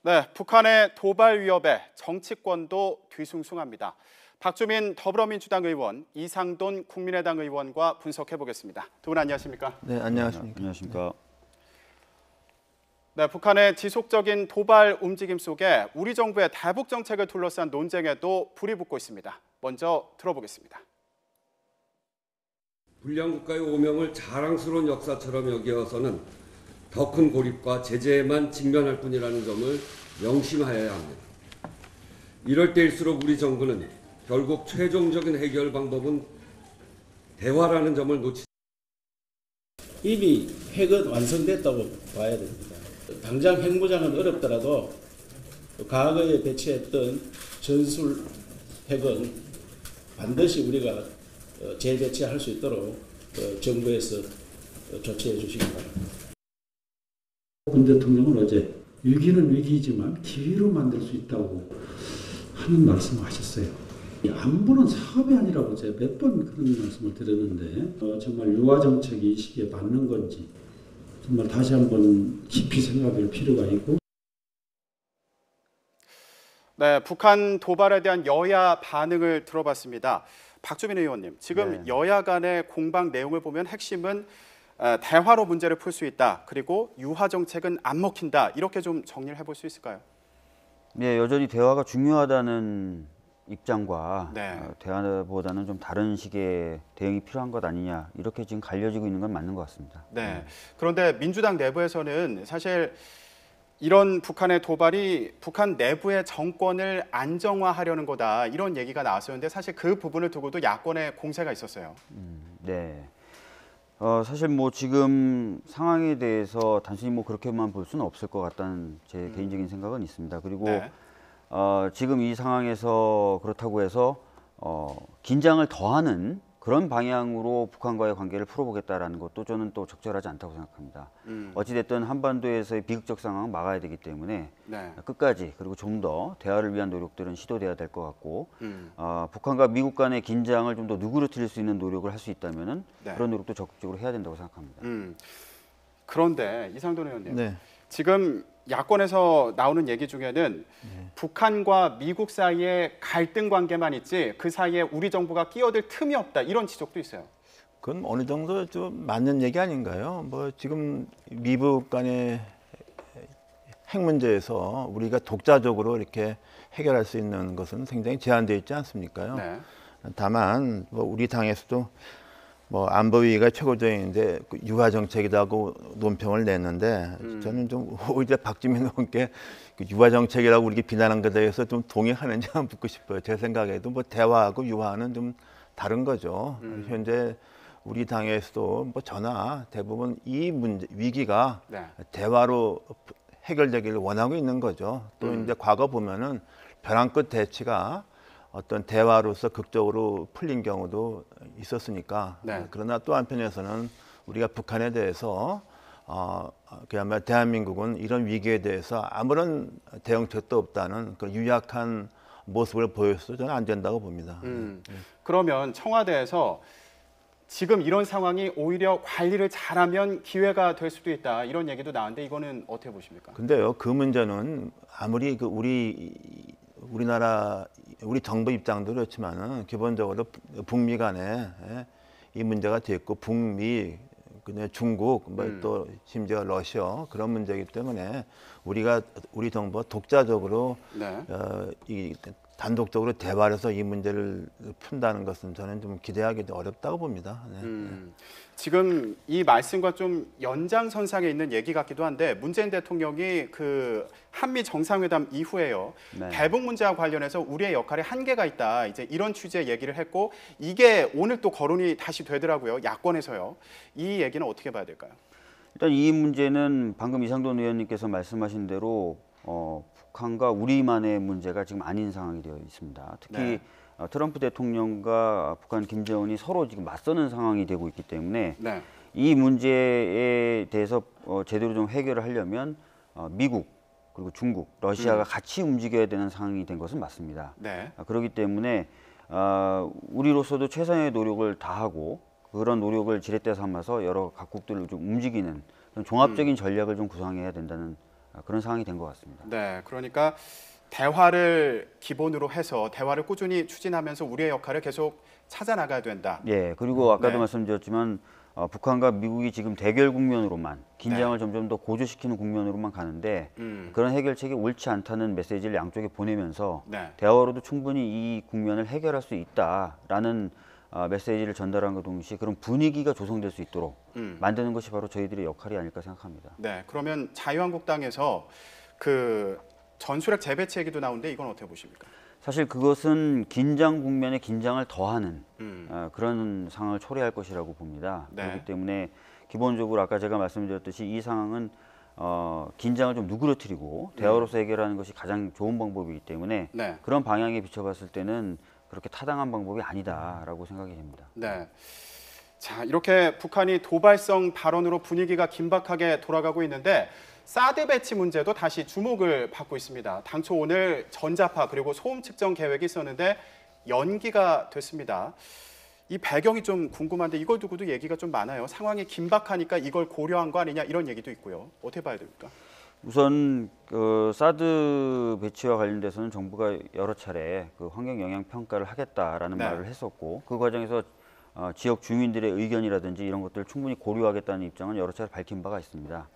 네, 북한의 도발 위협에 정치권도 뒤숭숭합니다. 박주민 더불어민주당 의원, 이상돈 국민의당 의원과 분석해 보겠습니다. 두 분 안녕하십니까? 네, 안녕하십니까? 안녕하십니까? 네, 북한의 지속적인 도발 움직임 속에 우리 정부의 대북 정책을 둘러싼 논쟁에도 불이 붙고 있습니다. 먼저 들어보겠습니다. 불량 국가의 오명을 자랑스러운 역사처럼 여겨서는 더 큰 고립과 제재에만 직면할 뿐이라는 점을 명심하여야 합니다. 이럴 때일수록 우리 정부는 결국 최종적인 해결 방법은 대화라는 점을 놓치지 이미 핵은 완성됐다고 봐야 됩니다. 당장 핵무장은 어렵더라도 과거에 배치했던 전술 핵은 반드시 우리가 재배치할 수 있도록 정부에서 조치해 주시기 바랍니다. 문 대통령은 어제 위기는 위기이지만 기회로 만들 수 있다고 하는 말씀을 하셨어요. 안보는 사업이 아니라고 제가 몇 번 그런 말씀을 드렸는데 정말 유화 정책이 이 시기에 맞는 건지 정말 다시 한번 깊이 생각할 필요가 있고. 네, 북한 도발에 대한 여야 반응을 들어봤습니다. 박주민 의원님, 지금 여야 간의 공방 내용을 보면 핵심은 대화로 문제를 풀 수 있다. 그리고 유화 정책은 안 먹힌다. 이렇게 좀 정리를 해볼 수 있을까요? 네, 여전히 대화가 중요하다는 입장과 네. 대화보다는 좀 다른 식의 대응이 필요한 것 아니냐 이렇게 지금 갈려지고 있는 건 맞는 것 같습니다. 네. 그런데 민주당 내부에서는 사실 이런 북한의 도발이 북한 내부의 정권을 안정화하려는 거다 이런 얘기가 나왔었는데 사실 그 부분을 두고도 야권의 공세가 있었어요. 네. 사실 뭐 지금 상황에 대해서 단순히 뭐 그렇게만 볼 수는 없을 것 같다는 제 개인적인 생각은 있습니다. 그리고 네. 지금 이 상황에서 그렇다고 해서 긴장을 더하는 그런 방향으로 북한과의 관계를 풀어보겠다라는 것도 저는 또 적절하지 않다고 생각합니다. 어찌됐든 한반도에서의 비극적 상황은 막아야 되기 때문에 네. 끝까지 그리고 좀 더 대화를 위한 노력들은 시도돼야 될 것 같고 북한과 미국 간의 긴장을 좀 더 누그러뜨릴 수 있는 노력을 할 수 있다면은 네. 그런 노력도 적극적으로 해야 된다고 생각합니다. 그런데 이상돈 의원님, 네. 지금 야권에서 나오는 얘기 중에는 북한과 미국 사이에 갈등 관계만 있지 그 사이에 우리 정부가 끼어들 틈이 없다 이런 지적도 있어요. 그건 어느 정도 좀 맞는 얘기 아닌가요? 뭐 지금 미국 간의 핵 문제에서 우리가 독자적으로 이렇게 해결할 수 있는 것은 굉장히 제한되어 있지 않습니까요? 네. 다만 뭐 우리 당에서도 뭐 안보위가 최고조인데 유화 정책이라고 논평을 냈는데 저는 좀 오히려 박주민 의원께 유화 정책이라고 우리가 비난한 것에 대해서 좀 동의하는지 한번 묻고 싶어요. 제 생각에도 뭐 대화하고 유화는 좀 다른 거죠. 현재 우리 당에서도 뭐 저나 대부분 이 문제 위기가 네. 대화로 해결되기를 원하고 있는 거죠. 또 이제 과거 보면은 벼랑 끝 대치가 어떤 대화로서 극적으로 풀린 경우도 있었으니까. 네. 그러나 또 한편에서는 우리가 북한에 대해서 그야말로 대한민국은 이런 위기에 대해서 아무런 대응책도 없다는 그런 유약한 모습을 보여서 저는 안 된다고 봅니다. 그러면 청와대에서 지금 이런 상황이 오히려 관리를 잘하면 기회가 될 수도 있다 이런 얘기도 나왔는데 이거는 어떻게 보십니까? 근데요, 그 문제는 아무리 그 우리나라 우리 정부 입장도 그렇지만은 기본적으로 북미 간에 이 문제가 됐고 북미 그다음에 중국 또 심지어 러시아 그런 문제이기 때문에 우리 정부가 독자적으로 네. 이 단독적으로 대화를 해서 이 문제를 푼다는 것은 저는 좀 기대하기도 어렵다고 봅니다. 네. 지금 이 말씀과 좀 연장선상에 있는 얘기 같기도 한데 문재인 대통령이 그 한미 정상회담 이후에요. 네. 대북 문제와 관련해서 우리의 역할에 한계가 있다. 이제 이런 취지의 얘기를 했고 이게 오늘 또 거론이 다시 되더라고요. 야권에서요. 이 얘기는 어떻게 봐야 될까요? 일단 이 문제는 방금 이상돈 의원님께서 말씀하신 대로 북한과 우리만의 문제가 지금 아닌 상황이 되어 있습니다. 특히 네. 트럼프 대통령과 북한 김정은이 서로 지금 맞서는 상황이 되고 있기 때문에 네. 이 문제에 대해서 제대로 좀 해결을 하려면 미국 그리고 중국, 러시아가 같이 움직여야 되는 상황이 된 것은 맞습니다. 네. 그렇기 때문에 우리로서도 최선의 노력을 다하고 그런 노력을 지렛대 삼아서 여러 각국들을 좀 움직이는 종합적인 전략을 좀 구상해야 된다는 그런 상황이 된 것 같습니다. 네, 그러니까 대화를 기본으로 해서 대화를 꾸준히 추진하면서 우리의 역할을 계속 찾아 나가야 된다. 예, 그리고 아까도 네. 말씀드렸지만 북한과 미국이 지금 대결 국면으로만 긴장을 네. 점점 더 고조시키는 국면으로만 가는데 그런 해결책이 옳지 않다는 메시지를 양쪽에 보내면서 네. 대화로도 충분히 이 국면을 해결할 수 있다라는 메시지를 전달한과 동시에 그런 분위기가 조성될 수 있도록 만드는 것이 바로 저희들의 역할이 아닐까 생각합니다. 네, 그러면 자유한국당에서 그 전술핵 재배치 얘기도 나오는데 이건 어떻게 보십니까? 사실 그것은 긴장 국면에 긴장을 더하는 그런 상황을 초래할 것이라고 봅니다. 네. 그렇기 때문에 기본적으로 아까 제가 말씀드렸듯이 이 상황은 긴장을 좀 누그러뜨리고 대화로서 해결하는 것이 가장 좋은 방법이기 때문에 네. 그런 방향에 비춰봤을 때는 그렇게 타당한 방법이 아니다라고 생각이 됩니다. 네. 자, 이렇게 북한이 도발성 발언으로 분위기가 긴박하게 돌아가고 있는데 사드 배치 문제도 다시 주목을 받고 있습니다. 당초 오늘 전자파 그리고 소음 측정 계획이 있었는데 연기가 됐습니다. 이 배경이 좀 궁금한데 이걸 두고도 얘기가 좀 많아요. 상황이 긴박하니까 이걸 고려한 거 아니냐 이런 얘기도 있고요. 어떻게 봐야 됩니까? 우선 그 사드 배치와 관련돼서는 정부가 여러 차례 그 환경 영향 평가를 하겠다라는 네. 말을 했었고 그 과정에서 지역 주민들의 의견이라든지 이런 것들을 충분히 고려하겠다는 입장은 여러 차례 밝힌 바가 있습니다.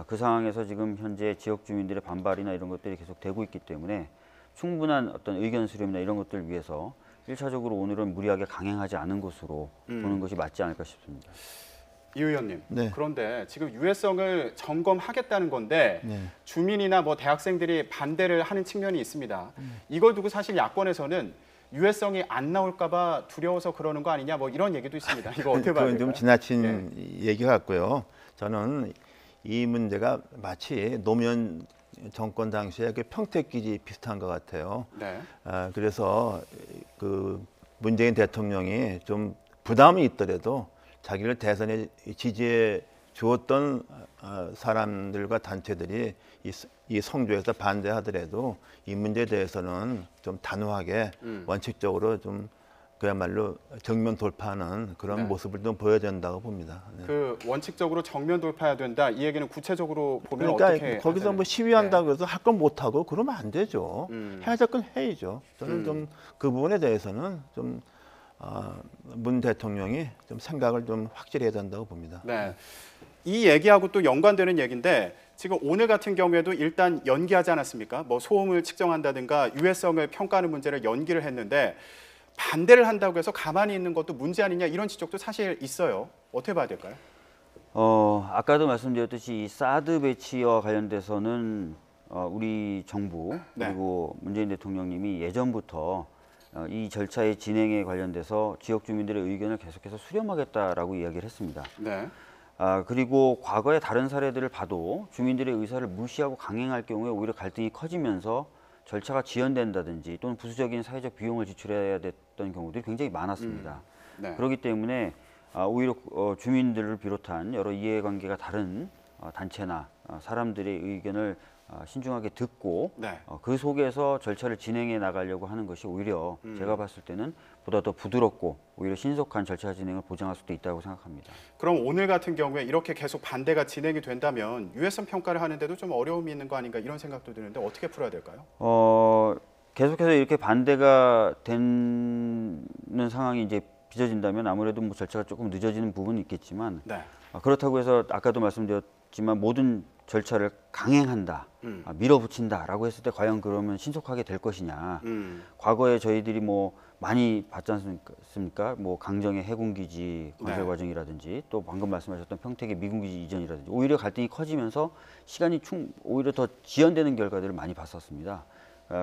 그 상황에서 지금 현재 지역 주민들의 반발이나 이런 것들이 계속 되고 있기 때문에 충분한 어떤 의견 수렴이나 이런 것들을 위해서 1차적으로 오늘은 무리하게 강행하지 않은 것으로 보는 것이 맞지 않을까 싶습니다. 이 의원님, 네. 그런데 지금 유해성을 점검하겠다는 건데 네. 주민이나 뭐 대학생들이 반대를 하는 측면이 있습니다. 이걸 두고 사실 야권에서는 유해성이 안 나올까봐 두려워서 그러는 거 아니냐 뭐 이런 얘기도 있습니다. 이거 어떻게 봐야 그건 될까요? 좀 지나친 얘기 같고요. 저는 이 문제가 마치 노무현 정권 당시에 그 평택기지 비슷한 것 같아요. 네. 그래서 그 문재인 대통령이 좀 부담이 있더라도 자기를 대선에 지지해 주었던 사람들과 단체들이 이 성조에서 반대하더라도 이 문제에 대해서는 좀 단호하게 원칙적으로 좀 그야말로 정면 돌파하는 그런 네. 모습을 좀 보여야 된다고 봅니다. 네. 그 원칙적으로 정면 돌파해야 된다. 이 얘기는 구체적으로 보면 그러니까 어떻게 거기서 하자는- 뭐 시위한다고 해서 할 건 못하고 그러면 안 되죠. 해야 될 건 해야죠. 저는 좀 그 부분에 대해서는 좀 문 대통령이 좀 생각을 좀 확실히 해야 된다고 봅니다. 네. 이 얘기하고 또 연관되는 얘기인데 지금 오늘 같은 경우에도 일단 연기하지 않았습니까? 뭐 소음을 측정한다든가 유해성을 평가하는 문제를 연기를 했는데 반대를 한다고 해서 가만히 있는 것도 문제 아니냐 이런 지적도 사실 있어요. 어떻게 봐야 될까요? 아까도 말씀드렸듯이 이 사드 배치와 관련돼서는 우리 정부 네. 그리고 문재인 대통령님이 예전부터 이 절차의 진행에 관련돼서 지역 주민들의 의견을 계속해서 수렴하겠다라고 이야기를 했습니다. 네. 그리고 과거의 다른 사례들을 봐도 주민들의 의사를 무시하고 강행할 경우에 오히려 갈등이 커지면서 절차가 지연된다든지 또는 부수적인 사회적 비용을 지출해야 됐던 경우들이 굉장히 많았습니다. 네. 그렇기 때문에 오히려 주민들을 비롯한 여러 이해관계가 다른 단체나 사람들의 의견을 신중하게 듣고 네. 그 속에서 절차를 진행해 나가려고 하는 것이 오히려 제가 봤을 때는 보다 더 부드럽고 오히려 신속한 절차 진행을 보장할 수도 있다고 생각합니다. 그럼 오늘 같은 경우에 이렇게 계속 반대가 진행이 된다면 유해성 평가를 하는데도 좀 어려움이 있는 거 아닌가 이런 생각도 드는데 어떻게 풀어야 될까요? 계속해서 이렇게 반대가 되는 상황이 이제 빚어진다면 아무래도 뭐 절차가 조금 늦어지는 부분이 있겠지만 네. 그렇다고 해서 아까도 말씀드렸지만 모든 절차를 강행한다, 밀어붙인다라고 했을 때 과연 그러면 신속하게 될 것이냐? 과거에 저희들이 뭐 많이 봤지 않습니까? 뭐 강정의 해군기지 건설 네. 과정이라든지 또 방금 말씀하셨던 평택의 미군기지 이전이라든지 오히려 갈등이 커지면서 시간이 오히려 더 지연되는 결과들을 많이 봤었습니다.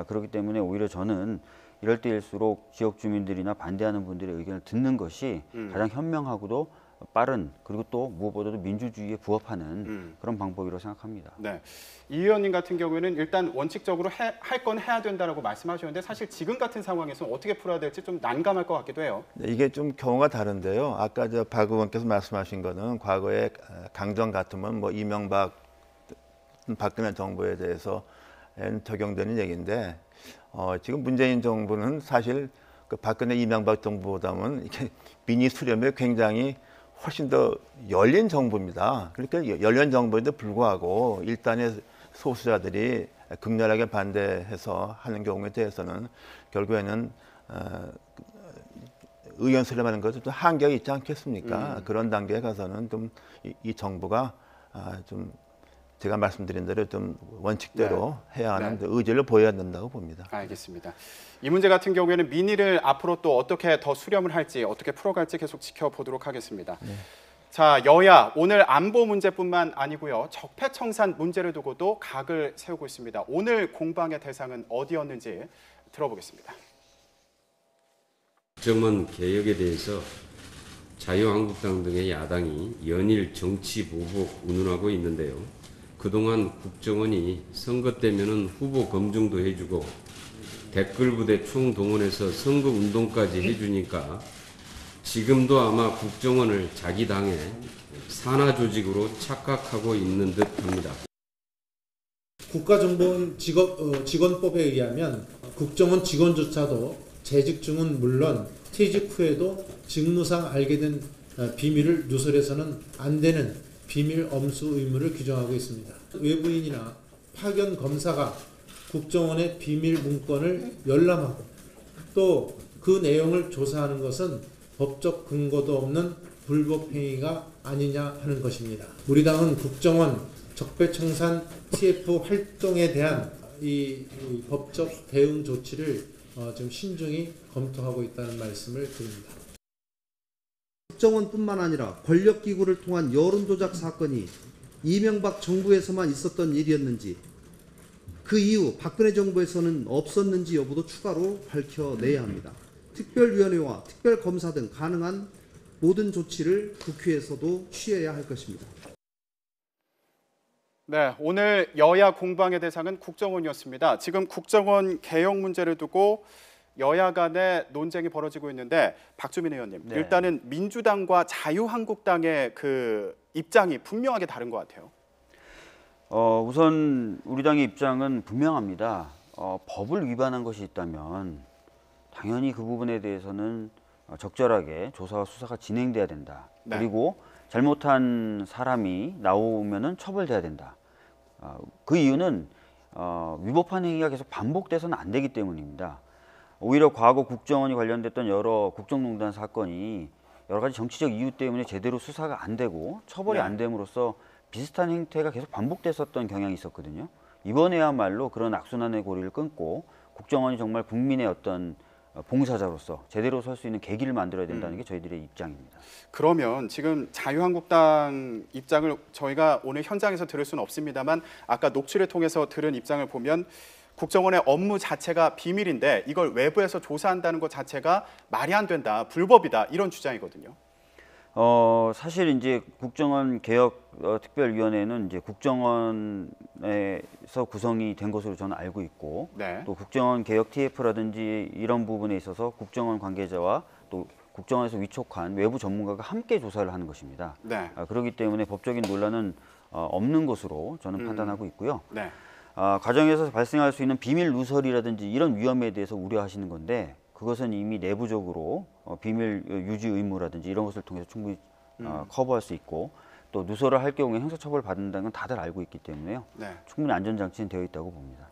그렇기 때문에 오히려 저는 이럴 때일수록 지역 주민들이나 반대하는 분들의 의견을 듣는 것이 가장 현명하고도 빠른 그리고 또 무엇보다도 민주주의에 부합하는 그런 방법이라고 생각합니다. 네. 이 의원님 같은 경우에는 일단 원칙적으로 할 건 해야 된다라고 말씀하셨는데 사실 지금 같은 상황에서는 어떻게 풀어야 될지 좀 난감할 것 같기도 해요. 네, 이게 좀 경우가 다른데요. 아까 박 의원께서 말씀하신 거는 과거에 강정 같으면 뭐 이명박, 박근혜 정부에 대해서 적용되는 얘기인데 지금 문재인 정부는 사실 그 박근혜 이명박 정부보다는 이렇게 민의 수렴에 굉장히 훨씬 더 열린 정부입니다. 그러니까 열린 정부에도 불구하고 일단의 소수자들이 극렬하게 반대해서 하는 경우에 대해서는 결국에는 의견 수렴하는 것도 좀 한계가 있지 않겠습니까? 그런 단계에 가서는 좀 이 정부가 좀 제가 말씀드린 대로 좀 원칙대로 해야 하는 의지를 보여야 된다고 봅니다. 알겠습니다. 이 문제 같은 경우에는 민의를 앞으로 또 어떻게 더 수렴을 할지 어떻게 풀어갈지 계속 지켜보도록 하겠습니다. 자, 여야 오늘 안보 문제뿐만 아니고요. 적폐청산 문제를 두고도 각을 세우고 있습니다. 오늘 공방의 대상은 어디였는지 들어보겠습니다. 국정원 개혁에 대해서 자유한국당 등의 야당이 연일 정치 보복 운운하고 있는데요. 그동안 국정원이 선거 때면은 후보 검증도 해주고 댓글 부대 총동원해서 선거 운동까지 해주니까 지금도 아마 국정원을 자기 당의 산하 조직으로 착각하고 있는 듯합니다. 국가정보원 직원법에 의하면 국정원 직원조차도 재직 중은 물론 퇴직 후에도 직무상 알게 된 비밀을 누설해서는 안 되는 비밀 엄수 의무를 규정하고 있습니다. 외부인이나 파견 검사가 국정원의 비밀 문건을 열람하고 또 그 내용을 조사하는 것은 법적 근거도 없는 불법 행위가 아니냐 하는 것입니다. 우리 당은 국정원 적폐청산 TF 활동에 대한 이 법적 대응 조치를 좀 신중히 검토하고 있다는 말씀을 드립니다. 국정원뿐만 아니라 권력기구를 통한 여론조작 사건이 이명박 정부에서만 있었던 일이었는지 그 이후 박근혜 정부에서는 없었는지 여부도 추가로 밝혀내야 합니다. 특별위원회와 특별검사 등 가능한 모든 조치를 국회에서도 취해야 할 것입니다. 네, 오늘 여야 공방의 대상은 국정원이었습니다. 지금 국정원 개혁 문제를 두고 여야 간의 논쟁이 벌어지고 있는데 박주민 의원님, 일단은 민주당과 자유한국당의 그 입장이 분명하게 다른 것 같아요. 우선 우리 당의 입장은 분명합니다. 법을 위반한 것이 있다면 당연히 그 부분에 대해서는 적절하게 조사와 수사가 진행돼야 된다. 그리고 잘못한 사람이 나오면은 처벌돼야 된다. 그 이유는 위법한 행위가 계속 반복돼서는 안 되기 때문입니다. 오히려 과거 국정원이 관련됐던 여러 국정농단 사건이 여러 가지 정치적 이유 때문에 제대로 수사가 안 되고 처벌이 안 됨으로써 비슷한 행태가 계속 반복됐었던 경향이 있었거든요. 이번에야말로 그런 악순환의 고리를 끊고 국정원이 정말 국민의 어떤 봉사자로서 제대로 설 수 있는 계기를 만들어야 된다는 게 저희들의 입장입니다. 그러면 지금 자유한국당 입장을 저희가 오늘 현장에서 들을 수는 없습니다만 아까 녹취를 통해서 들은 입장을 보면 국정원의 업무 자체가 비밀인데 이걸 외부에서 조사한다는 것 자체가 말이 안 된다, 불법이다 이런 주장이거든요. 사실 이제 국정원 개혁 특별위원회는 이제 국정원에서 구성이 된 것으로 저는 알고 있고 또 국정원 개혁 TF라든지 이런 부분에 있어서 국정원 관계자와 또 국정원에서 위촉한 외부 전문가가 함께 조사를 하는 것입니다. 그렇기 때문에 법적인 논란은 없는 것으로 저는 판단하고 있고요. 과정에서 발생할 수 있는 비밀 누설이라든지 이런 위험에 대해서 우려하시는 건데 그것은 이미 내부적으로 비밀 유지 의무라든지 이런 것을 통해서 충분히 커버할 수 있고 또 누설을 할 경우에 형사처벌 받는다는 건 다들 알고 있기 때문에요. 충분히 안전장치는 되어 있다고 봅니다.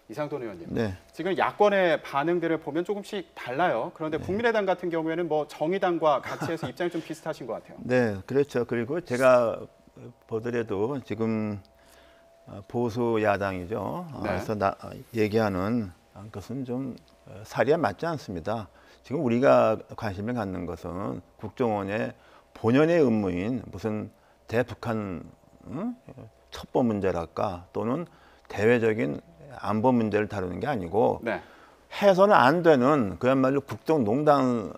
이상돈 의원님, 지금 야권의 반응들을 보면 조금씩 달라요. 그런데 국민의당 같은 경우에는 뭐 정의당과 같이 해서 입장이 좀 비슷하신 것 같아요. 네, 그렇죠. 그리고 제가 보더라도 지금 보수 야당이죠. 그래서 얘기하는 것은 좀 사리에 맞지 않습니다. 지금 우리가 관심을 갖는 것은 국정원의 본연의 업무인 무슨 대북한 첩보 문제랄까 또는 대외적인 안보 문제를 다루는 게 아니고 해서는 안 되는 그야말로 국정농단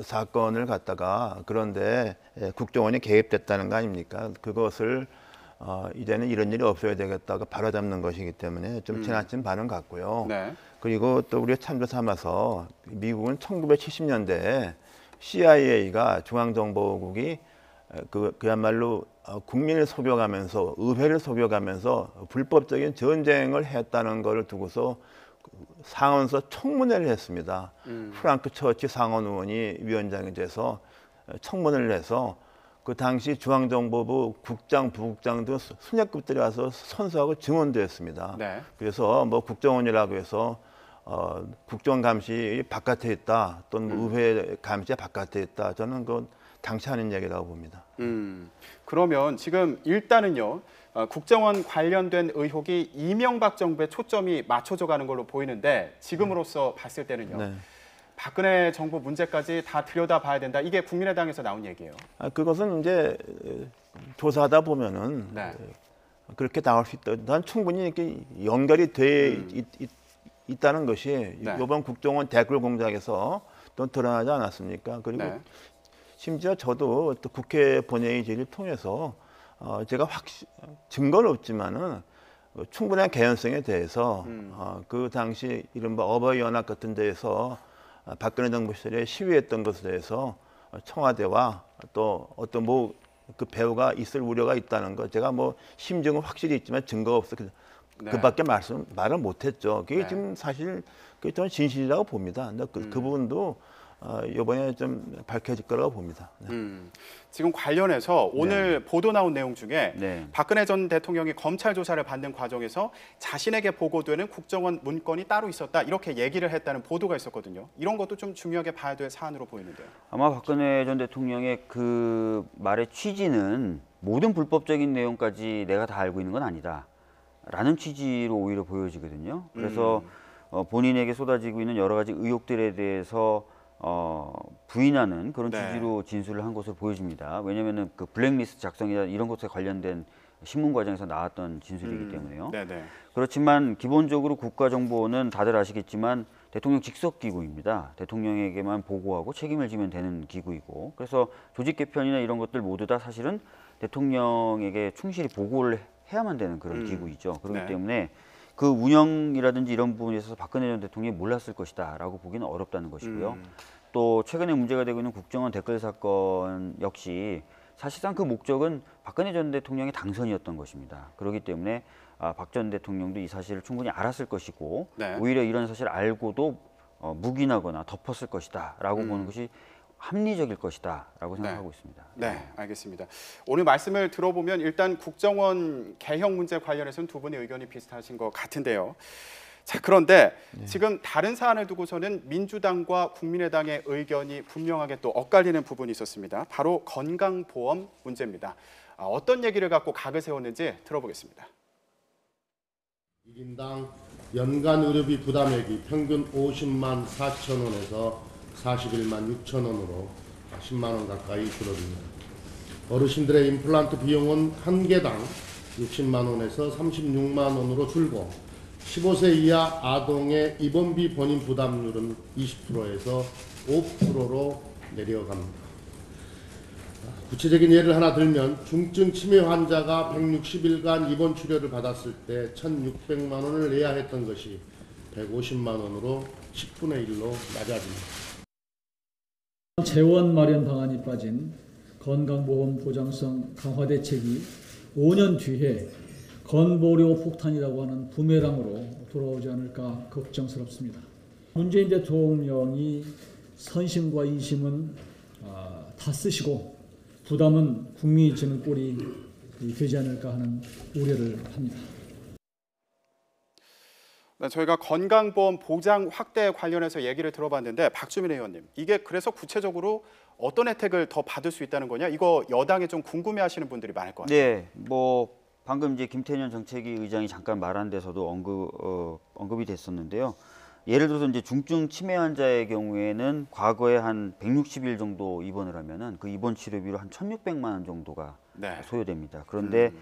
사건을 갖다가 그런데 국정원이 개입됐다는 거 아닙니까? 그것을 이제는 이런 일이 없어야 되겠다고 바로잡는 것이기 때문에 좀 지나친 반응 같고요. 그리고 또 우리가 참조 삼아서 미국은 1970년대에 CIA가 중앙정보국이 그야말로 국민을 속여가면서 의회를 속여가면서 불법적인 전쟁을 했다는 것을 두고서 상원에서 청문회를 했습니다. 프랑크 처치 상원 의원이 위원장이 돼서 청문회를 해서 그 당시 중앙정보부 국장, 부국장도 순회급들이 와서 선서하고 증언도 했습니다. 네. 그래서 뭐 국정원이라고 해서 국정원 감시 바깥에 있다 또는 의회 감시 바깥에 있다. 저는 그건 당치 않은 얘기라고 봅니다. 그러면 지금 일단은요. 국정원 관련된 의혹이 이명박 정부에 초점이 맞춰져 가는 걸로 보이는데 지금으로서 봤을 때는요. 네. 박근혜 정부 문제까지 다 들여다봐야 된다. 이게 국민의당에서 나온 얘기예요. 그것은 이제 조사하다 보면은 네. 그렇게 나올 수 있다. 난 충분히 이렇게 연결이 돼 있다는 것이 네. 이번 국정원 댓글 공작에서 또 드러나지 않았습니까? 그리고 네. 심지어 저도 또 국회 본회의 질의를 통해서 제가 증거는 없지만은 충분한 개연성에 대해서 그 당시 이른바 어버이 연합 같은 데에서 박근혜 정부 시절에 시위했던 것에 대해서 청와대와 또 어떤 뭐 그 배후가 있을 우려가 있다는 것 제가 뭐 심증은 확실히 있지만 증거가 없어 네. 그밖에 말을 못했죠. 그게 네. 지금 사실 그게 저는 진실이라고 봅니다. 그 부분도 이번에 좀 밝혀질 거라고 봅니다. 네. 지금 관련해서 오늘 보도 나온 내용 중에 네. 박근혜 전 대통령이 검찰 조사를 받는 과정에서 자신에게 보고되는 국정원 문건이 따로 있었다 이렇게 얘기를 했다는 보도가 있었거든요. 이런 것도 좀 중요하게 봐야 될 사안으로 보이는데요. 아마 박근혜 전 대통령의 그 말의 취지는 모든 불법적인 내용까지 내가 다 알고 있는 건 아니다. 라는 취지로 오히려 보여지거든요. 그래서 본인에게 쏟아지고 있는 여러 가지 의혹들에 대해서 부인하는 그런 네. 취지로 진술을 한 것으로 보여집니다. 왜냐하면 그 블랙리스트 작성이나 이런 것에 관련된 신문 과정에서 나왔던 진술이기 때문에요. 네네. 그렇지만 기본적으로 국가정보원은 다들 아시겠지만 대통령 직속기구입니다. 대통령에게만 보고하고 책임을 지면 되는 기구이고 그래서 조직 개편이나 이런 것들 모두 다 사실은 대통령에게 충실히 보고를 해야만 되는 그런 기구이죠. 그렇기 네. 때문에 그 운영이라든지 이런 부분에 있어서 박근혜 전 대통령이 몰랐을 것이다 라고 보기는 어렵다는 것이고요. 또 최근에 문제가 되고 있는 국정원 댓글 사건 역시 사실상 그 목적은 박근혜 전 대통령의 당선이었던 것입니다. 그렇기 때문에 박 전 대통령도 이 사실을 충분히 알았을 것이고 네. 오히려 이런 사실을 알고도 묵인하거나 덮었을 것이다 라고 보는 것이 합리적일 것이다 라고 생각하고 있습니다. 네, 알겠습니다. 오늘 말씀을 들어보면 일단 국정원 개혁 문제 관련해서는 두 분의 의견이 비슷하신 것 같은데요. 자, 그런데 지금 다른 사안을 두고서는 민주당과 국민의당의 의견이 분명하게 또 엇갈리는 부분이 있었습니다. 바로 건강보험 문제입니다. 어떤 얘기를 갖고 각을 세웠는지 들어보겠습니다. 1인당 연간 의료비 부담액이 평균 50만 4천 원에서 41만 6천 원으로 10만 원 가까이 줄어듭니다. 어르신들의 임플란트 비용은 한 개당 60만 원에서 36만 원으로 줄고 15세 이하 아동의 입원비 본인 부담률은 20%에서 5%로 내려갑니다. 구체적인 예를 하나 들면 중증 치매 환자가 160일간 입원 치료를 받았을 때 1,600만 원을 내야 했던 것이 150만 원으로 10분의 1로 낮아집니다. 재원 마련 방안이 빠진 건강보험 보장성 강화 대책이 5년 뒤에 건보료 폭탄이라고 하는 부메랑으로 돌아오지 않을까 걱정스럽습니다. 문재인 대통령이 선심과 이심은 다 쓰시고 부담은 국민이 지는 꼴이 되지 않을까 하는 우려를 합니다. 네, 저희가 건강보험 보장 확대 관련해서 얘기를 들어봤는데 박주민 의원님, 이게 그래서 구체적으로 어떤 혜택을 더 받을 수 있다는 거냐? 이거 여당에 좀 궁금해하시는 분들이 많을 것 같아요. 네, 뭐 방금 이제 김태년 정책위 의장이 잠깐 말한 데서도 언급이 됐었는데요. 예를 들어서 이제 중증 치매 환자의 경우에는 과거에 한 160일 정도 입원을 하면은 그 입원 치료비로 한 1,600만 원 정도가 소요됩니다. 그런데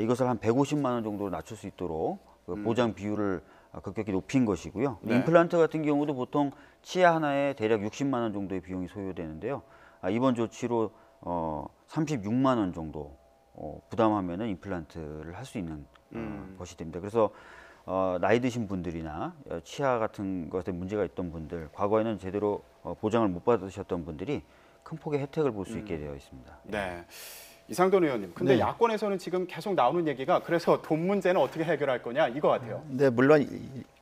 이것을 한 150만 원 정도로 낮출 수 있도록 그 보장 비율을 급격히 높인 것이고요. 임플란트 같은 경우도 보통 치아 하나에 대략 60만 원 정도의 비용이 소요되는데요. 이번 조치로 36만 원 정도 부담하면은 임플란트를 할 수 있는 것이 됩니다. 그래서 나이 드신 분들이나 치아 같은 것에 문제가 있던 분들, 과거에는 제대로 보장을 못 받으셨던 분들이 큰 폭의 혜택을 볼 수 있게 되어 있습니다. 네. 이상돈 의원님, 근데 네. 야권에서는 지금 계속 나오는 얘기가 그래서 돈 문제는 어떻게 해결할 거냐 이거 같아요. 네, 물론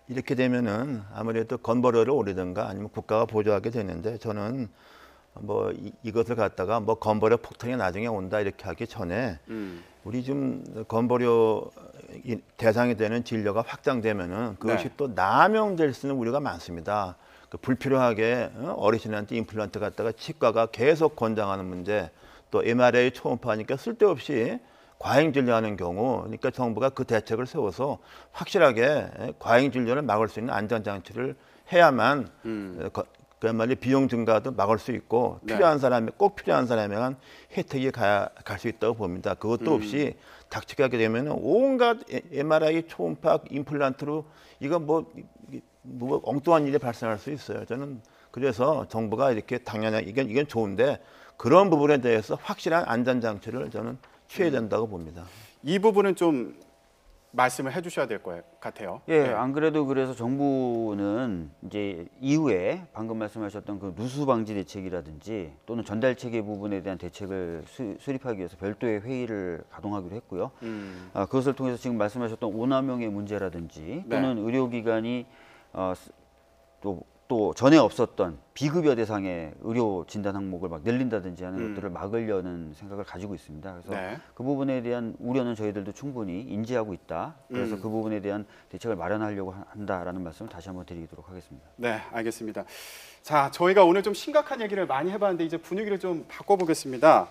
이렇게 되면은 아무래도 건보료를 오르든가 아니면 국가가 보조하게 되는데 저는 뭐 이것을 갖다가 뭐 건보료 폭탄이 나중에 온다 이렇게 하기 전에 우리 좀 건보료 대상이 되는 진료가 확장되면은 그것이 네. 또 남용될 수 있는 우려가 많습니다. 그 불필요하게 어르신한테 임플란트 갖다가 치과가 계속 권장하는 문제, 또 MRI 초음파하니까 쓸데없이 과잉 진료하는 경우, 그러니까 정부가 그 대책을 세워서 확실하게 과잉 진료를 막을 수 있는 안전장치를 해야만 그야말로 비용 증가도 막을 수 있고 필요한 사람이 꼭 필요한 사람에만 혜택이 갈 수 있다고 봅니다. 그것도 없이 닥치게 되면 온갖 MRI, 초음파, 임플란트로 이거 뭐 엉뚱한 일이 발생할 수 있어요. 저는 그래서 정부가 이렇게 당연히 이건 좋은데 그런 부분에 대해서 확실한 안전장치를 저는 취해야 된다고 봅니다. 이 부분은 좀 말씀을 해주셔야 될 것 같아요. 예, 안 그래도 그래서 정부는 이제 이후에 방금 말씀하셨던 그 누수 방지 대책이라든지 또는 전달 체계 부분에 대한 대책을 수립하기 위해서 별도의 회의를 가동하기로 했고요. 그것을 통해서 지금 말씀하셨던 오남용의 문제라든지 또는 의료기관이 또 전에 없었던 비급여 대상의 의료 진단 항목을 막 늘린다든지 하는 것들을 막으려는 생각을 가지고 있습니다. 그래서 그 부분에 대한 우려는 저희들도 충분히 인지하고 있다. 그래서 그 부분에 대한 대책을 마련하려고 한다라는 말씀을 다시 한번 드리도록 하겠습니다. 네, 알겠습니다. 자, 저희가 오늘 좀 심각한 얘기를 많이 해봤는데 이제 분위기를 좀 바꿔보겠습니다.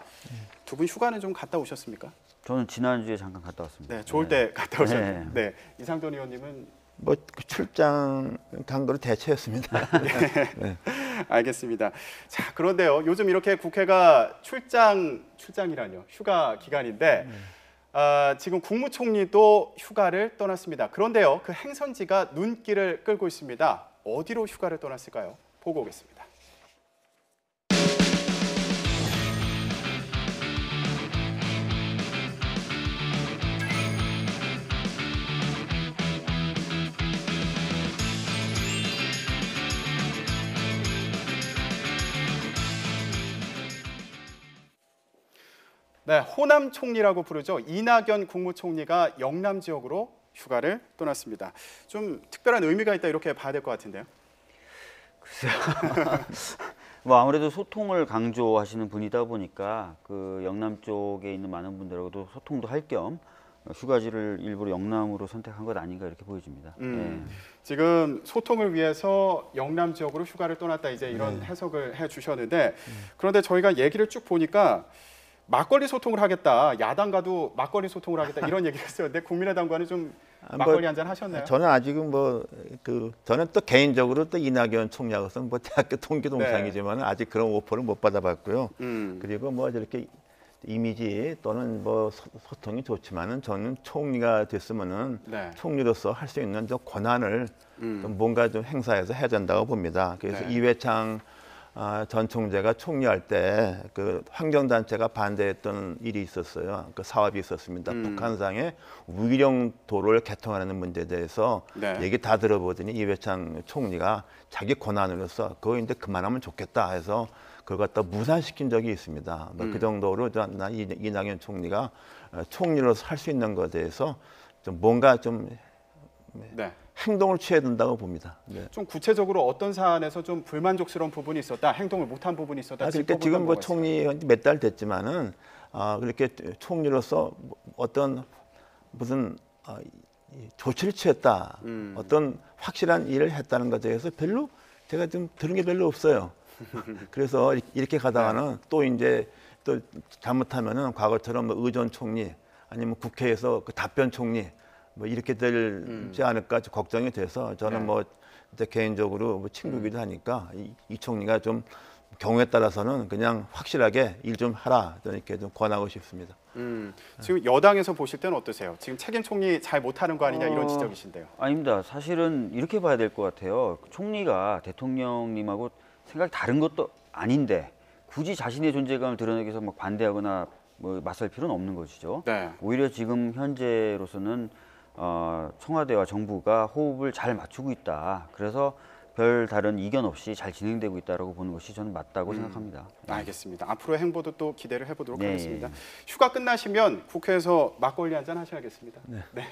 두 분 휴가는 좀 갔다 오셨습니까? 저는 지난주에 잠깐 갔다 왔습니다. 네, 좋을 때 갔다 오셨네요. 네, 이상돈 의원님은 뭐 출장 간 거로 대체했습니다. 네. 알겠습니다. 자, 그런데요. 요즘 이렇게 국회가 출장이라뇨. 휴가 기간인데 지금 국무총리도 휴가를 떠났습니다. 그런데요. 그 행선지가 눈길을 끌고 있습니다. 어디로 휴가를 떠났을까요? 보고 오겠습니다. 네, 호남 총리라고 부르죠. 이낙연 국무총리가 영남 지역으로 휴가를 떠났습니다. 좀 특별한 의미가 있다 이렇게 봐야 될 것 같은데요. 글쎄요. 뭐 아무래도 소통을 강조하시는 분이다 보니까 그 영남 쪽에 있는 많은 분들하고도 소통도 할 겸 휴가지를 일부러 영남으로 선택한 것 아닌가 이렇게 보여집니다. 지금 소통을 위해서 영남 지역으로 휴가를 떠났다 이제 이런 해석을 해주셨는데 그런데 저희가 얘기를 쭉 보니까 막걸리 소통을 하겠다. 야당과도 막걸리 소통을 하겠다. 이런 얘기를 했었는데 국민의당과는 좀 막걸리 한잔 하셨나요? 저는 아직은 저는 또 개인적으로 또 이낙연 총리하고서는 뭐 대학교 동기 동창이지만 아직 그런 오퍼를 못 받아봤고요. 그리고 뭐 저렇게 이미지 또는 뭐 소통이 좋지만은 저는 총리가 됐으면은 총리로서 할 수 있는 저 권한을 좀 뭔가 좀 행사해서 해야 된다고 봅니다. 그래서 이회창 전 총재가 총리할 때 그 환경단체가 반대했던 일이 있었어요. 그 사업이 있었습니다. 북한상의 우기령 도로를 개통하는 문제에 대해서 얘기 다 들어보더니 이회창 총리가 자기 권한으로서 그거 이제 그만하면 좋겠다 해서 그걸 갖다 무산시킨 적이 있습니다. 그 정도로 이낙연 총리가 총리로서 할 수 있는 것에 대해서 좀 뭔가 좀 행동을 취해야 된다고 봅니다. 좀 구체적으로 어떤 사안에서 좀 불만족스러운 부분이 있었다, 행동을 못한 부분이 있었다. 그러니까 지금 뭐 총리 몇 달 됐지만은 그렇게 총리로서 어떤 무슨 조치를 취했다, 어떤 확실한 일을 했다는 것에 대해서 별로 제가 좀 들은 게 별로 없어요. 그래서 이렇게 가다가는 또 이제 또 잘못하면은 과거처럼 뭐 의전 총리 아니면 국회에서 그 답변 총리 뭐 이렇게 되지 않을까 걱정이 돼서 저는 뭐 이제 개인적으로 뭐 친구기도 하니까 이 총리가 좀 경우에 따라서는 그냥 확실하게 일 좀 하라 이렇게 좀 권하고 싶습니다. 지금 여당에서 보실 때는 어떠세요? 지금 책임 총리 잘 못하는 거 아니냐 이런 지적이신데요. 아닙니다. 사실은 이렇게 봐야 될 것 같아요. 총리가 대통령님하고 생각이 다른 것도 아닌데 굳이 자신의 존재감을 드러내기 위해서 막 반대하거나 뭐 맞설 필요는 없는 것이죠. 오히려 지금 현재로서는 청와대와 정부가 호흡을 잘 맞추고 있다. 그래서 별 다른 이견 없이 잘 진행되고 있다고 보는 것이 저는 맞다고 생각합니다. 알겠습니다. 앞으로의 행보도 또 기대를 해보도록 하겠습니다. 휴가 끝나시면 국회에서 막걸리 한잔 하셔야겠습니다. 네,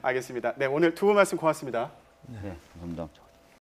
알겠습니다. 네, 오늘 두 분 말씀 고맙습니다. 네, 감사합니다.